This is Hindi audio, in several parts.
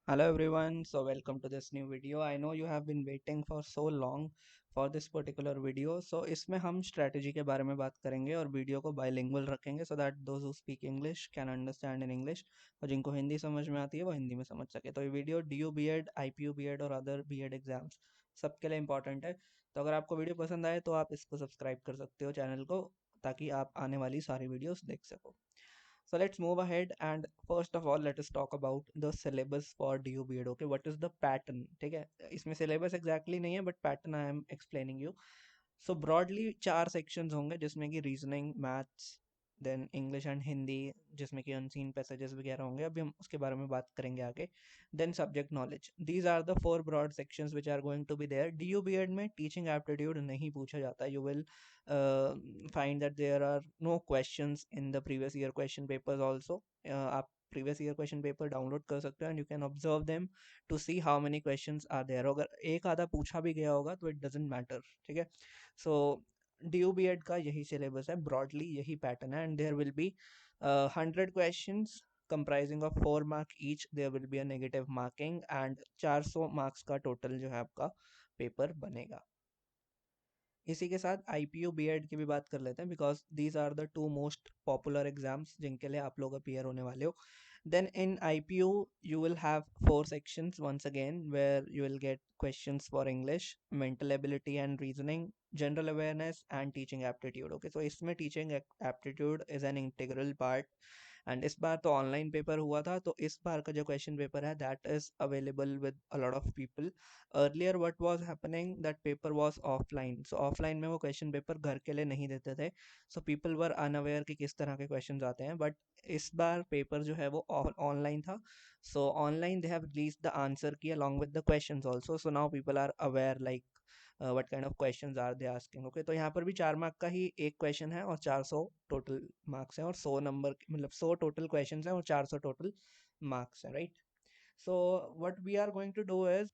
Hello everyone, so welcome to this new video. I know you have been waiting for so long for this particular video. So इसमें हम strategy के बारे में बात करेंगे और वीडियो को bilingual रखेंगे so that those who speak English can understand in English और जिनको हिंदी समझ में आती है वो हिंदी में समझ सके। तो ये video DU BEd, IPU BEd और अदर बीएड एग्जाम्स सबके लिए इंपॉर्टेंट है। तो अगर आपको वीडियो पसंद आए तो आप इसको सब्सक्राइब कर सकते हो चैनल को, ताकि आप आने वाली सारी वीडियोस देख सको। So let's move ahead, and first of all let us talk about the syllabus for DU BEd. Okay, what is the pattern? ठीक है, इसमें syllabus exactly नहीं है but pattern I am explaining you. So broadly चार sections होंगे जिसमें कि reasoning, maths, then English and Hindi, जिसमें कि अनसीन पैसेजेस वगैरह होंगे, अभी हम उसके बारे में बात करेंगे आगे। Then subject knowledge, these are the four broad sections which are going to be there. DU BEd में टीचिंग एप्टीट्यूड नहीं पूछा जाता। You will find that there are no questions in the previous year question papers also. आप previous year question paper download कर सकते हो and you can observe them to see how many questions are there. अगर एक आधा पूछा भी गया होगा तो इट डजेंट मैटर, ठीक है। सो DU बीएड का यही सिलेबस है, ब्रॉडली यही पैटर्न है, and there will be 100 questions comprising of 4 mark each. There will be a negative marking and 400 marks का टोटल जो है आपका पेपर बनेगा। इसी के साथ IPU बीएड की भी बात कर लेते हैं, because these are the two most popular exams जिनके लिए आप लोग अपीयर होने वाले हो। Then in IPU you will have 4 sections once again, where you will get questions for English, mental ability and reasoning, general awareness and teaching aptitude. Okay, so इसमें teaching aptitude is an integral part, and इस बार तो ऑनलाइन पेपर हुआ था, तो इस बार का जो क्वेश्चन पेपर है that is available with a lot of people. Earlier what was happening, that paper was offline, so offline में वो क्वेश्चन पेपर घर के लिए नहीं देते थे, सो पीपल वर अनअवेयर कि किस तरह के क्वेश्चन आते हैं। बट इस बार पेपर जो है वो ऑनलाइन था, so online they have release the answer key along with the questions also, so now people are aware like what kind of questions are they asking. Okay, तो यहाँ पर भी 4 मार्क का ही एक क्वेश्चन है और 400 टोटल मार्क्स हैं, और 100 नंबर मतलब 100 टोटल क्वेश्चंस हैं और 400 टोटल मार्क्स हैं, right. So what we are going to do is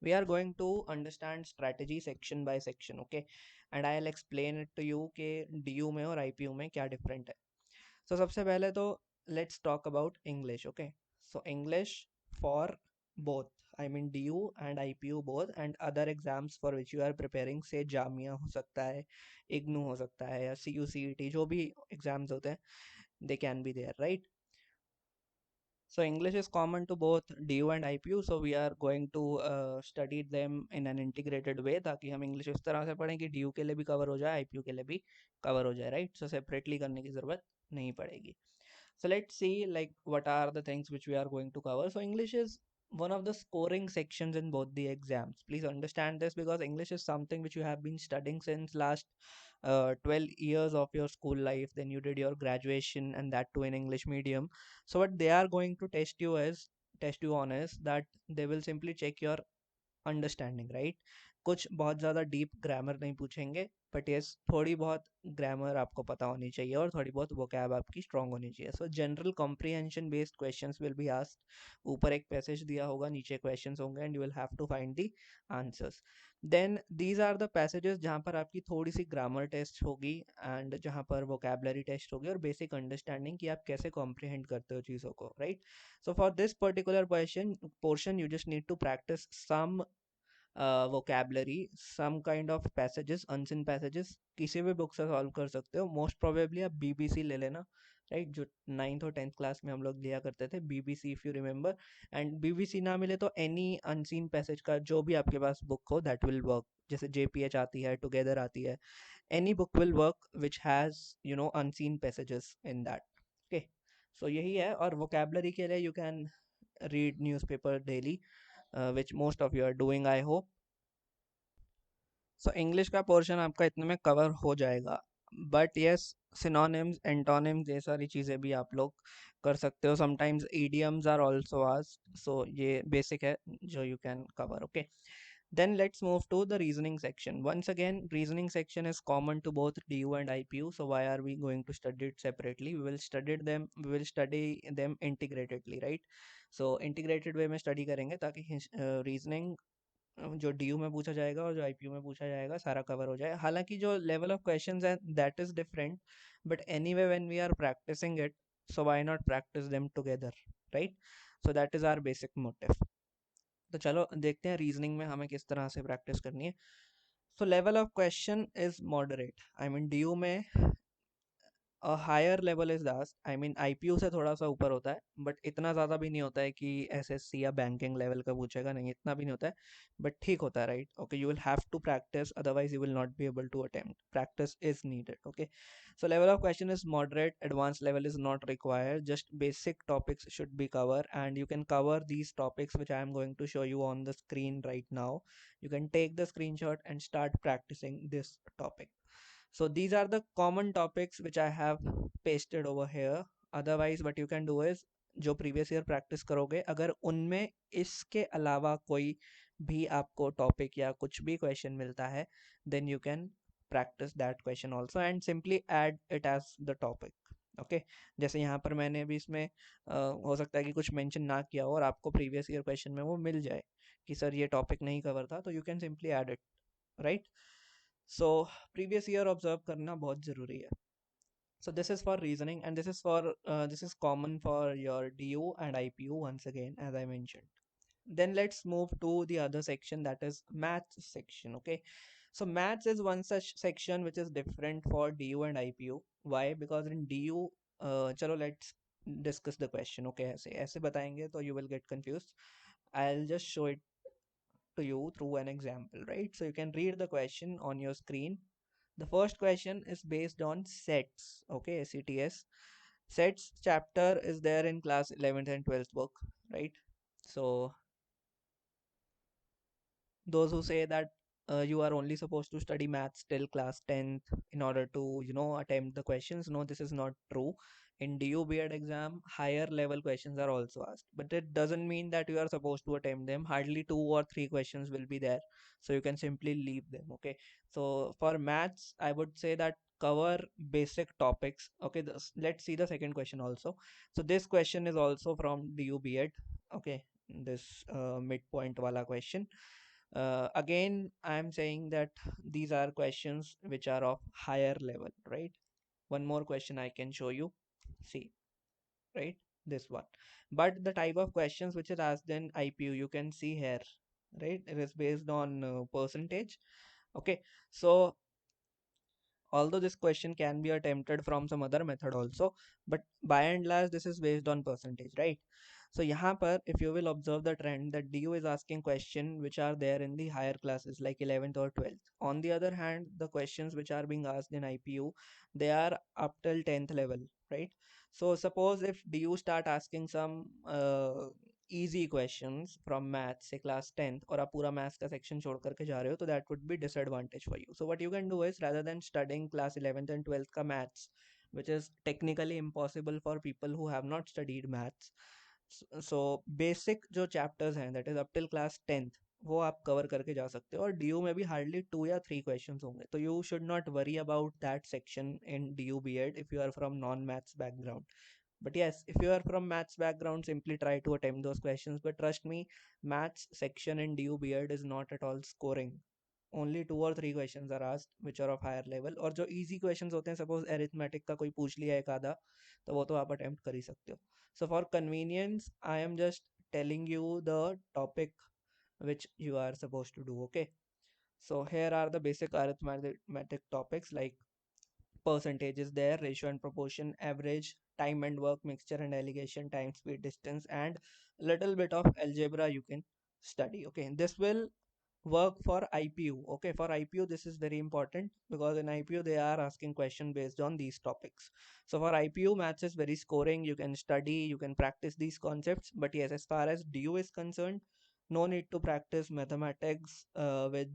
we are going to understand strategy section by section. Okay, and I'll explain it to you कि DU में और IPU में क्या different है। So सबसे पहले तो let's talk about English. Okay, so English for both, I mean DU and IPU both, and other exams for which you are preparing, say Jamia हो सकता है, IGNU हो सकता है, या CUCET, जो भी exams होते हैं they can be there, right? So English is common to both DU and IPU, so we are going to study them in an integrated way, ताकि हम English इस तरह से पढ़ें कि DU के लिए भी कवर हो जाए, IPU के लिए भी कवर हो जाए, right? So separately करने की ज़रूरत नहीं पड़ेगी। So let's see like what are the things which we are going to cover. So English is one of the scoring sections in both the exams. Please understand this, because English is something which you have been studying since last 12 years of your school life. Then you did your graduation, and that too in English medium. So what they are going to test you on is that they will simply check your understanding, right. कुछ बहुत ज़्यादा डीप ग्रामर नहीं पूछेंगे, बट यस थोड़ी बहुत ग्रामर आपको पता होनी चाहिए और थोड़ी बहुत वोकैब आपकी स्ट्रांग होनी चाहिए। So general comprehension based questions will be asked. ऊपर एक पैसेज दिया होगा, नीचे क्वेश्चंस होंगे, and you will have to find the answers. Then these are the passages जहाँ पर आपकी थोड़ी सी ग्रामर टेस्ट होगी, एंड जहाँ पर वोकैबलरी टेस्ट होगी, और बेसिक अंडरस्टैंडिंग कि आप कैसे कॉम्प्रिहेंड करते हो चीज़ों को, right. So for this particular question portion you just need to practise some vocabulary, some kind of passages, unseen passages, किसी भी बुक से सॉल्व कर सकते हो। मोस्ट प्रोबेबली आप BBC ले लेना, राइट, जो 9th और 10th क्लास में हम लोग लिया करते थे, BBC if you remember. And BBC ना मिले तो एनी अनसीन पैसेज का जो भी आपके पास बुक हो दैट विल वर्क, जैसे JPH आती है, टुगेदर आती है, any book will work which has unseen passages in that. Okay, so यही है। और वोकेबलरी के लिए you can read newspaper daily, which most of you are doing, I hope. So English का पोर्शन आपका इतने में कवर हो जाएगा, बट यस सिनोनिम्स, एंटोनिम्स, ये सारी चीज़ें भी आप लोग कर सकते हो। Sometimes idioms are also asked, so ये बेसिक है जो you can cover. Okay, then let's move to the reasoning section. Once again, reasoning section is common to both DU and IPU, so why are we going to study it separately? We will study them integratedly, right? So integrated way में study करेंगे ताकि reasoning जो DU में पूछा जाएगा और जो IPU में पूछा जाएगा सारा कवर हो जाए। हालांकि जो लेवल ऑफ क्वेश्चंस है that is different, but anyway when we are practising it, so why not practice them together, right? So that is our basic motive. तो चलो देखते हैं रीजनिंग में हमें किस तरह से प्रैक्टिस करनी है. So level of question is moderate. I mean D में higher level is thus, I mean I P U से थोड़ा सा ऊपर होता है, बट इतना ज़्यादा भी नहीं होता है कि एसएससी या बैंकिंग लेवल का पूछेगा, नहीं इतना भी नहीं होता है, बट ठीक होता है, right? Okay, you will have to practise, otherwise you will not be able to attempt. Practice is needed. Okay, so level of question is moderate, advanced level is not required, just basic topics should be covered, and you can cover these topics which I am going to show you on the screen right now. You can take the screenshot and start practicing this topic. So these are the common topics which I have pasted over here. Otherwise what you can do is जो प्रीवियस ईयर प्रैक्टिस करोगे, अगर उनमें इसके अलावा कोई भी आपको टॉपिक या कुछ भी क्वेश्चन मिलता है, then you can practise that question also and simply add it as the topic. Okay, जैसे यहाँ पर मैंने भी इसमें हो सकता है कि कुछ मेंशन ना किया हो और आपको प्रीवियस ईयर क्वेश्चन में वो मिल जाए कि सर ये टॉपिक नहीं कवर था, तो you can simply add it, right? So previous year observe करना बहुत ज़रूरी है. So this is for reasoning, and this is for this is common for your DU and IPU once again, as I mentioned. Then let's move to the other section, that is maths section. Okay, so maths is one such section which is different for DU and IPU. Why? Because in DU, chalo let's discuss the question. Okay, ऐसे बताएंगे तो you will get confused. I'll just show it to you through an example, right? So you can read the question on your screen. The first question is based on sets, okay, SETS. Sets chapter is there in class 11th and 12th book, right? So those who say that you are only supposed to study maths till class 10th in order to, attempt the questions, no, this is not true. In DU B.Ed exam, higher level questions are also asked, but it doesn't mean that you are supposed to attempt them. Hardly 2 or 3 questions will be there, so you can simply leave them. Okay, so for maths I would say that cover basic topics. Okay, let's see the second question also. So this question is also from DU B.Ed. Okay, this midpoint wala question. Again, I am saying that these are questions which are of higher level, right? One more question I can show you. See, right? This one. But the type of questions which is asked in IPU, you can see here, right? It is based on percentage. Okay, so although this question can be attempted from some other method also, but by and large this is based on percentage, right? So यहाँ पर if you will observe the trend that DU is asking question which are there in the higher classes like 11th or 12th. On the other hand, the questions which are being asked in IPU, they are up till 10th level, right? So suppose if DU start asking some easy questions from maths say class 10th, और आप पूरा maths का section छोड़ करके जा रहे हो, तो that would be disadvantage for you. So what you can do is, rather than studying class 11th and 12th का maths, which is technically impossible for people who have not studied maths, so basic जो chapters हैं, that is up till class 10th, वो आप कवर करके जा सकते हो, और DU में भी हार्डली 2 या 3 क्वेश्चंस होंगे, तो you should not worry about that section in DU B.Ed if you are from non-maths background. But yes, if you are from maths background, simply try to attempt those questions. But trust me, maths section in DU B.Ed is not at all scoring. Only 2 or 3 questions are asked which are of higher level. और जो easy questions होते हैं, suppose arithmetic का कोई पूछ लिया एक आधा, तो वो तो आप attempt कर ही सकते हो. So for convenience, I am just telling you the topic which you are supposed to do. Okay. So here are the basic arithmetic topics like percentage is there, ratio and proportion, average, time and work, mixture and alligation, time, speed, distance, and little bit of algebra you can study. Okay, this will work for IPU. Okay, for IPU this is very important because in IPU they are asking question based on these topics. So for IPU maths is very scoring, you can study, you can practice these concepts. But yes, as far as DU is concerned, no need to practice mathematics with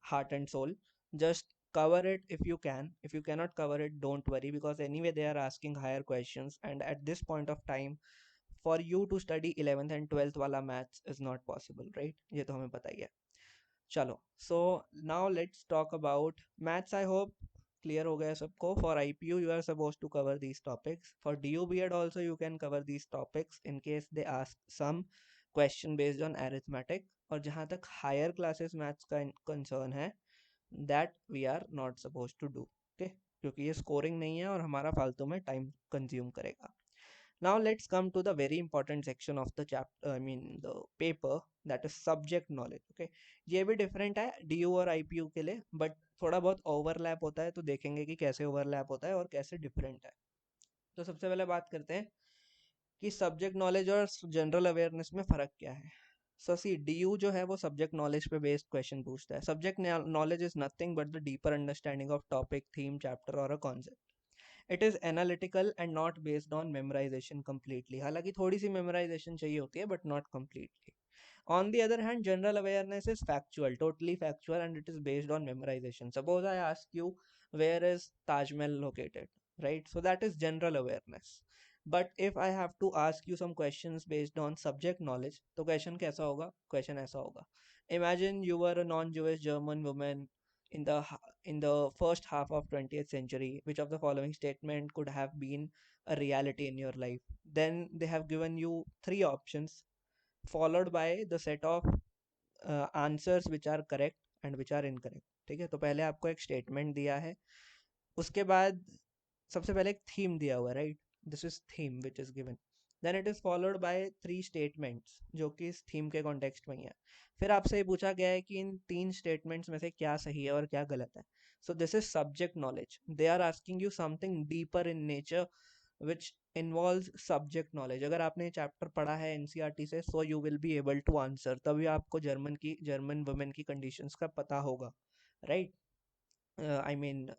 heart and soul. Just cover it if you can. If you cannot cover it, don't worry, because anyway they are asking higher questions, and at this point of time for you to study 11th and 12th wala maths is not possible, right? ये तो हमें पता ही है. चलो, so now let's talk about maths. I hope clear हो गया सबको. For IPU you are supposed to cover these topics. For DU B.Ed also you can cover these topics in case they ask some question based on arithmetic. और जहाँ तक higher classes maths का concern है, that we are not supposed to do. Okay, क्योंकि ये स्कोरिंग नहीं है और हमारा फालतू में टाइम कंज्यूम करेगा. Now let's come to the very important section of the chapter, I mean the paper, that is subject knowledge. Okay, ये भी different है DU और IPU के लिए, but थोड़ा बहुत overlap होता है, तो देखेंगे कि कैसे overlap होता है और कैसे different है. तो सबसे पहले बात करते हैं कि सब्जेक्ट नॉलेज और जनरल अवेयरनेस में फ़र्क क्या है. सो सी DU जो है वो सब्जेक्ट नॉलेज पे बेस्ड क्वेश्चन पूछता है. Subject knowledge is nothing but the deeper understanding of topic, theme, chapter और a concept. It is analytical and not based on memorization completely. हालांकि थोड़ी सी मेमोराइजेशन चाहिए होती है but not completely. On the other hand, general awareness is factual, totally factual, and it is based on memorization. Suppose I ask you, where is Taj Mahal located? Right? So that is general awareness. But if I have to ask you some questions based on subject knowledge, तो question कैसा होगा? Question ऐसा होगा. Imagine you were a non-Jewish German woman in the first half of 20th century. Which of the following statement could have been a reality in your life? Then they have given you three options followed by the set of answers which are correct and which are incorrect. ठीक है, तो पहले आपको एक स्टेटमेंट दिया है, उसके बाद सबसे पहले एक थीम दिया हुआ है, right. This is theme which is given. Then it is followed by three statements जो कि इस थीम के कॉन्टेक्स्ट में ही है. फिर आपसे ये पूछा गया है कि इन तीन स्टेटमेंट्स में से क्या सही है और क्या गलत है. So this is subject knowledge. They are asking you something deeper in nature which involves subject knowledge. अगर आपने चैप्टर पढ़ा है एनसीईआरटी से, so you will be able to answer. तभी आपको जर्मन वुमेन की कंडीशंस का पता होगा, right. I mean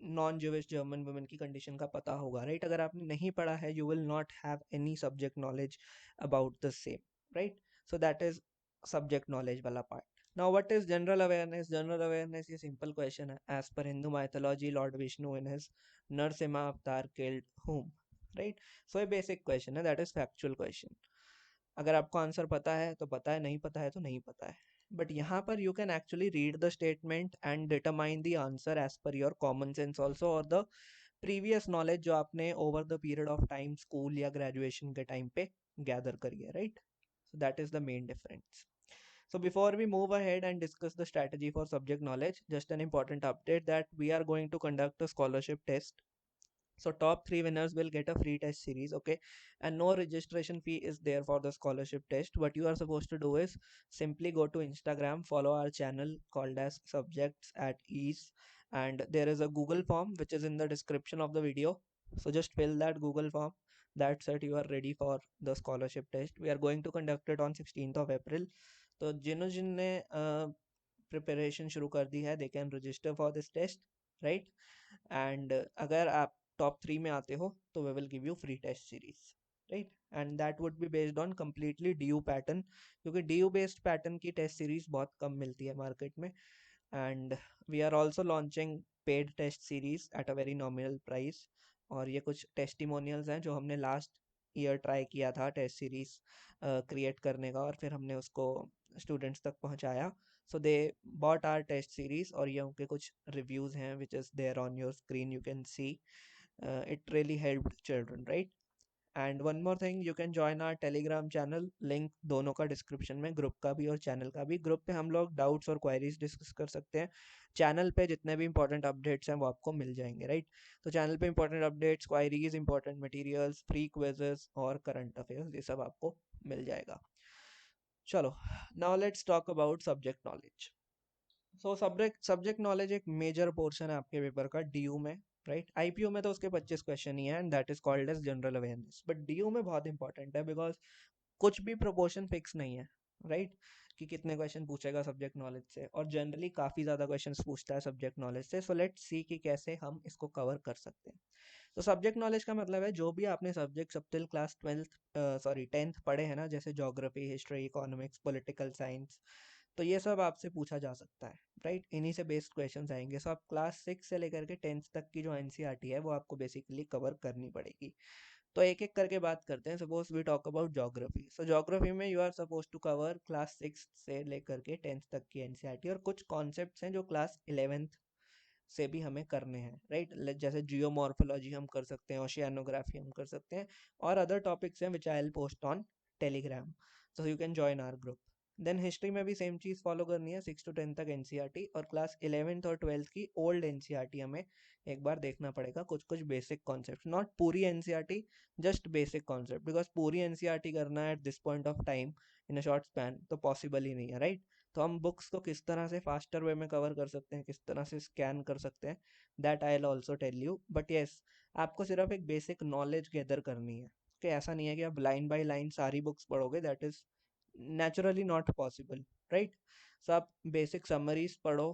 non Jewish German women की कंडीशन का पता होगा, राइट. अगर आपने नहीं पढ़ा है, you will not have any subject knowledge about the same, right. So that is subject knowledge वाला part. Now what is general awareness? General awareness ये सिंपल क्वेश्चन है. As per Hindu mythology, lord Vishnu in his Narasimha avatar killed whom, right. So ये बेसिक क्वेश्चन है, दैट इज फैक्चुअल क्वेश्चन. अगर आपको आंसर पता है तो पता है, नहीं पता है तो नहीं पता है. बट यहाँ पर you can actually read the statement and determine the answer as per your common sense also और द प्रीवियस नॉलेज जो आपने over the period of time school या ग्रेजुएशन के टाइम पे गैदर करी है, right. So that is the main difference. So before we move ahead and discuss the strategy for subject knowledge, just an important update that we are going to conduct a scholarship test. So top 3 winners will get a free test series, okay, and no registration fee is there for the scholarship test. What you are supposed to do is simply go to Instagram, follow our channel called as Subjects at Ease, and there is a Google form which is in the description of the video. So just fill that Google form. That's it, you are ready for the scholarship test. We are going to conduct it on 16th of April. तो जिनने प्रिपरेशन शुरू कर दी है, they can register for this test, right. And अगर आप टॉप 3 में आते हो तो we will give you free test series, right. And that would be based on completely DU pattern, क्योंकि DU बेस्ड पैटर्न की टेस्ट सीरीज बहुत कम मिलती है मार्केट में. And we are also launching paid test series at a very nominal price. और ये कुछ टेस्टिमोनियल्स हैं जो हमने लास्ट ईयर ट्राई किया था टेस्ट सीरीज क्रिएट करने का, और फिर हमने उसको स्टूडेंट्स तक पहुंचाया. So they bought our test series, और ये उनके कुछ रिव्यूज़ हैं which is there on your screen, you can see. It really helped children, right. And one more thing, you can join our Telegram channel. Link दोनों का डिस्क्रिप्शन में, ग्रुप का भी और चैनल का भी. ग्रुप पे हम लोग डाउट्स और क्वायरीज डिस्कस कर सकते हैं. चैनल पे जितने भी इंपॉर्टेंट अपडेट्स हैं वो आपको मिल जाएंगे, राइट. तो चैनल पे important updates, queries, important materials, free quizzes और करंट अफेयर्स, ये सब आपको मिल जाएगा. चलो, now let's talk about subject knowledge. So subject knowledge एक मेजर पोर्शन है आपके पेपर का DU में, राइट. IPU में तो उसके 25 क्वेश्चन ही हैं and that is called as general awareness. But DU में बहुत इंपॉर्टेंट है बिकॉज कुछ भी प्रोपोर्शन फिक्स नहीं है, राइट, कि कितने क्वेश्चन पूछेगा सब्जेक्ट नॉलेज से. और जनरली काफ़ी ज़्यादा क्वेश्चन पूछता है सब्जेक्ट नॉलेज से. सो लेट्स सी कि कैसे हम इसको कवर कर सकते हैं. तो सब्जेक्ट नॉलेज का मतलब है जो भी आपने सब्जेक्ट सब टिल क्लास 10th पढ़े हैं ना, जैसे geography, history, economics, political science, तो ये सब आपसे पूछा जा सकता है, राइट. इन्हीं से बेस्ड क्वेश्चंस आएंगे. सो आप क्लास 6 से लेकर के 10th तक की जो एनसीईआरटी है वो आपको बेसिकली कवर करनी पड़ेगी. तो एक एक करके बात करते हैं. Suppose we talk about geography. So geography में you are suppose to cover class 6 से लेकर के 10th तक की एनसीईआरटी, और कुछ कॉन्सेप्ट्स हैं जो क्लास 11th से भी हमें करने हैं, राइट. जैसे जियोमॉर्फोलॉजी हम कर सकते हैं, ओशियानोग्राफी हम कर सकते हैं, और अदर टॉपिक्स हैं which I will post on Telegram. So you can join our group. Then history में भी सेम चीज़ फॉलो करनी है, 6 to 10 तक एनसीईआरटी, और क्लास 11th और 12th की ओल्ड एनसीईआरटी हमें एक बार देखना पड़ेगा, कुछ कुछ बेसिक कॉन्सेप्ट, नॉट पूरी NCERT, just basic concept, because पूरी एनसीईआरटी करना है at this point of time in a short span तो पॉसिबल ही नहीं है, राइट। तो हम बुक्स को किस तरह से फास्टर वे में कवर कर सकते हैं, किस तरह से स्कैन कर सकते हैं, that I will also tell you, but yes, आपको सिर्फ एक बेसिक नॉलेज गैदर करनी है, कि ऐसा नहीं है कि आप लाइन बाय लाइन सारी बुक्स पढ़ोगे, that is naturally not possible, right. So आप बेसिक समरीज पढ़ो,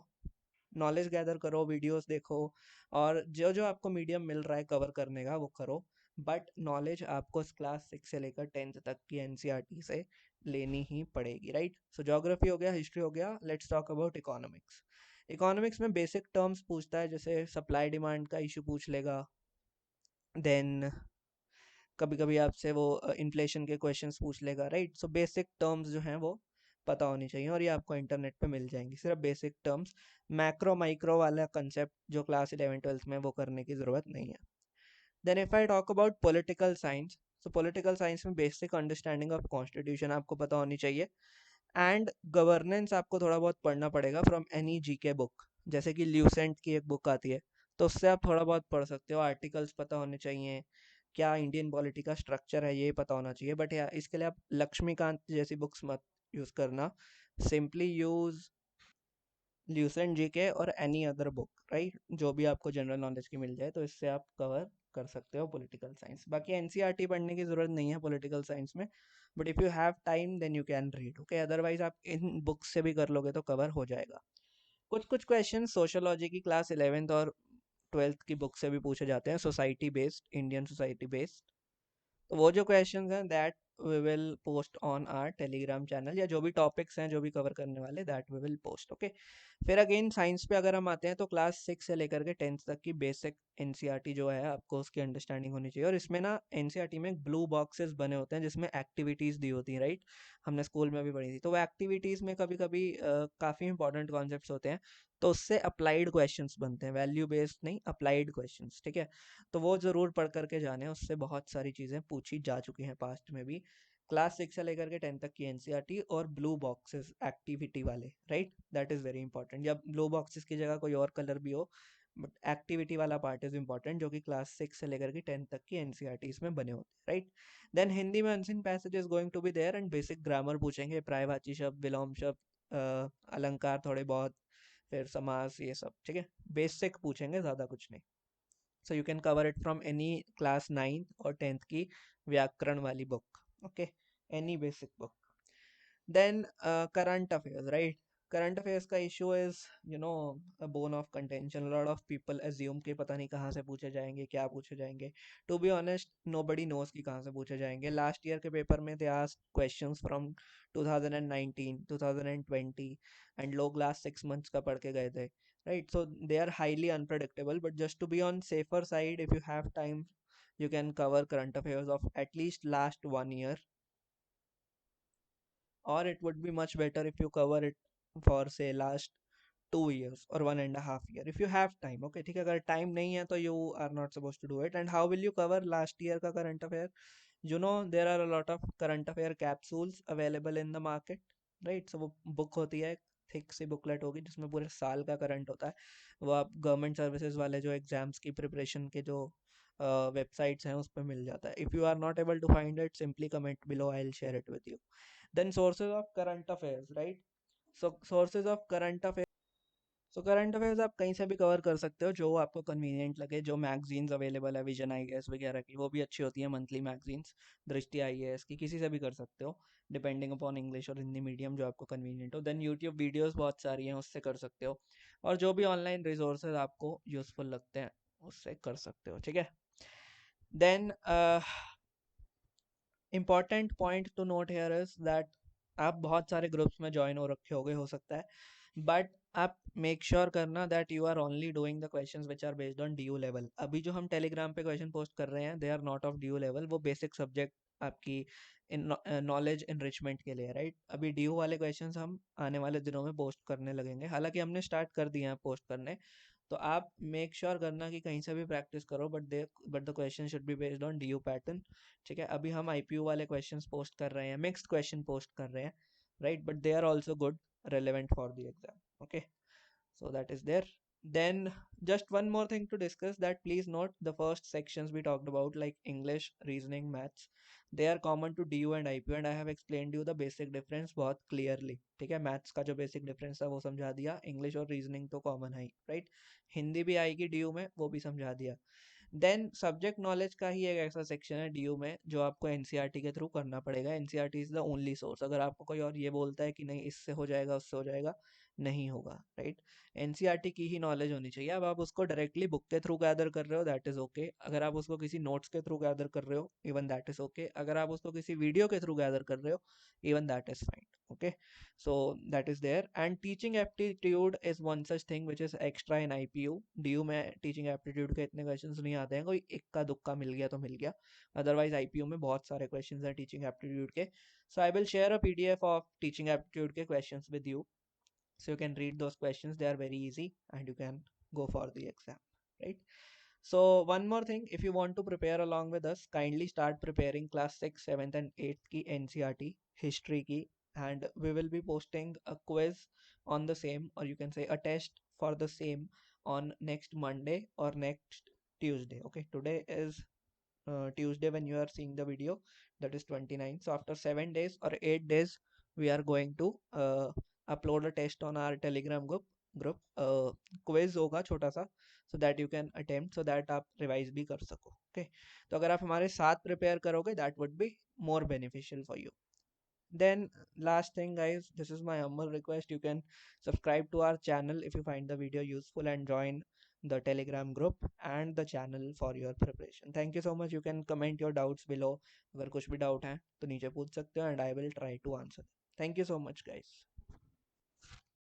नॉलेज गैदर करो, वीडियोस देखो, और जो जो आपको मीडियम मिल रहा है कवर करने का वो करो, बट नॉलेज आपको क्लास 6 से लेकर 10th तक की एनसीईआरटी से लेनी ही पड़ेगी, राइट। सो ज्योग्राफी हो गया, हिस्ट्री हो गया, let's talk about economics. Economics में बेसिक टर्म्स पूछता है, जैसे सप्लाई डिमांड का इशू पूछ लेगा, देन कभी कभी आपसे वो इन्फ्लेशन के क्वेश्चंस पूछ लेगा, राइट। सो बेसिक टर्म्स जो हैं वो पता होनी चाहिए, और ये आपको इंटरनेट पे मिल जाएंगी, सिर्फ बेसिक टर्म्स, मैक्रो माइक्रो वाला कंसेप्ट जो क्लास 11 12th में वो करने की ज़रूरत नहीं है। Then if I talk about political science, तो पॉलिटिकल साइंस में बेसिक अंडरस्टैंडिंग ऑफ कॉन्स्टिट्यूशन आपको पता होनी चाहिए, एंड गवर्नेंस आपको थोड़ा बहुत पढ़ना पड़ेगा फ्रॉम एनी जीके बुक, जैसे कि ल्यूसेंट की एक बुक आती है, तो उससे आप थोड़ा बहुत पढ़ सकते हो, आर्टिकल्स पता होने चाहिए, क्या इंडियन पॉलिटी का स्ट्रक्चर है ये पता होना चाहिए, बट या इसके लिए आप लक्ष्मीकांत जैसी बुक्स मत यूज़ करना, सिंपली यूज़ ल्यूसेंट जीके और एनी अदर बुक, राइट, जो भी आपको जनरल नॉलेज की मिल जाए, तो इससे आप कवर कर सकते हो पॉलिटिकल साइंस। बाकी एनसीईआरटी पढ़ने की ज़रूरत नहीं है पॉलिटिकल साइंस में, but if you have time then you can read, okay, otherwise आप इन बुक्स से भी कर लोगे तो कवर हो जाएगा। कुछ कुछ क्वेश्चन सोशोलॉजी की क्लास 11th और 12th की बुक से भी पूछे जाते हैं, society based, Indian society based, तो वो जो क्वेश्चंस हैं that we will post on our Telegram channel, या जो भी टॉपिक्स हैं जो भी कवर करने वाले that we will post, okay. फिर अगेन साइंस पे अगर हम आते हैं, तो क्लास 6 से लेकर के 10th तक की बेसिक एनसीईआरटी जो है आपको उसकी अंडरस्टैंडिंग होनी चाहिए, और इसमें ना एनसीईआरटी में ब्लू बॉक्सेस बने होते हैं जिसमें एक्टिविटीज़ दी होती हैं, राइट, हमने स्कूल में भी पढ़ी थी, तो वो एक्टिविटीज़ में कभी कभी काफ़ी इंपॉर्टेंट कॉन्सेप्ट्स होते हैं, तो उससे अप्लाइड क्वेश्चंस बनते हैं, वैल्यू बेस्ड नहीं, अप्लाइड क्वेश्चंस, ठीक है। तो वो ज़रूर पढ़ करके जाने, उससे बहुत सारी चीज़ें पूछी जा चुकी हैं पास्ट में भी, क्लास 6 से लेकर के 10 तक की एनसीईआरटी, और ब्लू बॉक्सेस एक्टिविटी वाले, right, that is very important, या ब्लू बॉक्सेस की जगह कोई और कलर भी हो, बट एक्टिविटी वाला पार्ट इज़ इंपॉर्टेंट, जो कि क्लास 6 से लेकर के 10 तक की एनसीईआरटीज में बने होते हैं, राइट। देन हिंदी में unseen passage is going to be there, and basic grammar पूछेंगे, पर्यायवाची शब्द, विलोम शब्द, अलंकार थोड़े बहुत, फिर समास, ये सब, ठीक है, बेसिक पूछेंगे, ज़्यादा कुछ नहीं। सो you can cover it from any class 9th और 10th की व्याकरण वाली book, okay, any basic book. Then current affairs, right? Current affairs का issue is, a bone of contention. A lot of people assume कि पता नहीं कहाँ से पूछे जाएंगे, क्या पूछे जाएंगे. To be honest, nobody knows कि कहाँ से पूछे जाएंगे. Last year के पेपर में they asked questions from 2019, 2020, and लोग last 6 months का पढ़ के गए थे, right? So they are highly unpredictable. But just to be on safer side, if you have time, you can cover current affairs of at least last 1 year, or it would be much better if you cover it for say last 2 years or 1.5 year if you have time, okay, ठीक है, अगर time नहीं है तो you are not supposed to do it. And how will you cover last year का current affair? There are a lot of current affair capsules available in the market, right? So वो book होती है, थिक सी बुकलेट होगी जिसमें पूरे साल का करंट होता है, वो आप गवर्नमेंट सर्विसेज वाले जो एग्जाम्स की प्रिपरेशन के जो वेबसाइट्स हैं उस पर मिल जाता है. If you are not able to find it, simply comment below, I will share it with you. Then sources of current affairs, right. So sources of current affair, so current affairs आप कहीं से भी कवर कर सकते हो, जो आपको कन्वीनियंट लगे, जो मैगजीन्स अवेलेबल है, विजन आईएएस वगैरह की, वो भी अच्छी होती है, मंथली मैगजीन्स, दृष्टि आईएएस की, किसी से भी कर सकते हो, डिपेंडिंग अपॉन इंग्लिश और हिंदी मीडियम जो आपको कन्वीनियंट हो. देन यूट्यूब वीडियोस बहुत सारी हैं, उससे कर सकते हो, और जो भी ऑनलाइन रिसोर्सेज आपको यूजफुल लगते हैं उससे कर सकते हो, ठीक है. Then important point to note here is that आप बहुत सारे ग्रुप्स में ज्वाइन हो रखे होगे, हो सकता है, बट आप मेक श्योर करना that you are only doing the questions which are based on DU level. अभी जो हम टेलीग्राम पे क्वेश्चन पोस्ट कर रहे हैं they are not of DU level, वो बेसिक सब्जेक्ट आपकी नॉलेज इनरिचमेंट के लिए, राइट. अभी डीयू वाले क्वेश्चंस हम आने वाले दिनों में पोस्ट करने लगेंगे, हालांकि हमने स्टार्ट कर दिए हैं पोस्ट करने, तो आप मेक श्योर करना कि कहीं से भी प्रैक्टिस करो, but the question should be based on DU pattern, ठीक है. अभी हम आईपीयू वाले क्वेश्चंस पोस्ट कर रहे हैं, मिक्स्ड क्वेश्चन पोस्ट कर रहे हैं, right? But they are also good, relevant for the exam. Okay, so that is there. Then just one more thing to discuss, that please note the first sections we talked about, like English, reasoning, maths, they are common to DU and IPU, and I have explained you the basic difference बहुत clearly. ठीक है, मैथ्स का जो बेसिक डिफरेंस था वो समझा दिया, इंग्लिश और रीजनिंग तो कॉमन है ही, राइट? हिंदी भी आएगी DU में, वो भी समझा दिया। देन सब्जेक्ट नॉलेज का ही एक ऐसा सेक्शन है DU में जो आपको एनसीईआरटी के थ्रू करना पड़ेगा। NCERT is the only source. अगर आपको कोई और ये बोलता है कि नहीं इससे हो जाएगा उससे हो जाएगा, नहीं होगा, राइट? एनसीईआरटी की ही नॉलेज होनी चाहिए। अब आप उसको डायरेक्टली बुक के थ्रू गैदर कर रहे हो, दैट इज ओके। अगर आप उसको किसी नोट्स के थ्रू गैदर कर रहे हो, इवन दैट इज ओके। अगर आप उसको किसी वीडियो के थ्रू गैदर कर रहे हो, even that is fine. Okay, so that is there. And teaching aptitude is one such thing which is extra in IPU. DU में teaching aptitude के इतने questions नहीं आते हैं, कोई इक्का दुक्का मिल गया तो मिल गया, otherwise IPU में बहुत सारे questions हैं teaching aptitude के। So I will share a PDF of teaching aptitude के questions with you, so you can read those questions. They are very easy and you can go for the exam, right? So one more thing, if you want to prepare along with us, kindly start preparing class 6, 7th and 8th ki NCERT history ki, and we will be posting a quiz on the same, or you can say a test for the same, on next Monday or next Tuesday. Okay, today is Tuesday when you are seeing the video, that is 29. So after 7 days or 8 days we are going to upload a test on our Telegram group quiz होगा छोटा सा, so that you can attempt, so that आप revise भी कर सको। okay, तो अगर आप हमारे साथ prepare करोगे, that would be more beneficial for you. Then last thing guys, this is my humble request, you can subscribe to our channel if you find the video useful, and join the Telegram group and the channel for your preparation. Thank you so much. You can comment your doubts below, अगर कुछ भी डाउट है तो नीचे पूछ सकते हो, and I will try to answer them. Thank you so much guys.